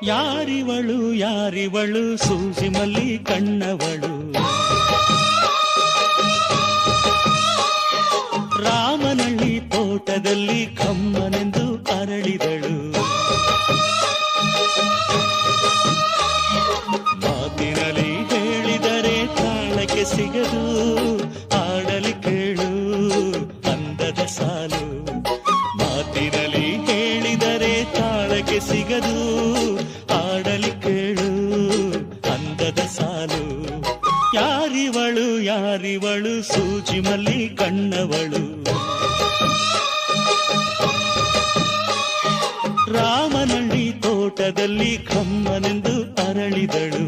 ಯಾರಿವಳು ಯಾರಿವಳು ಸೂಜಿ ಮಲ್ಲಿ ಕಣ್ಣವಳು, ರಾಮನಳ್ಳಿ ತೋಟದಲ್ಲಿ ಕಮ್ಮನೆಂದು ಅರಳಿದಳು. ಮಾತಿನಲ್ಲಿ ಹೇಳಿದರೆ ತಾಳಕ್ಕೆ ಸಿಗದು, ಆಡಲಿ ಕೇಳು ಅಂದದ ಸಾಲು. ಮಾತಿನಲ್ಲಿ ಹೇಳಿದರೆ ತಾಳಕ್ಕೆ ಸಿಗದು, ಆಡಲಿ ಕೇಳು ಅಂದದ ಸಾಲು. ಯಾರಿವಳು ಯಾರಿವಳು ಸೂಜಿ ಮಲ್ಲಿ ಕಣ್ಣವಳು, ರಾಮನಳ್ಳಿ ತೋಟದಲ್ಲಿ ಕಮ್ಮನೆಂದು ಅರಳಿದಳು.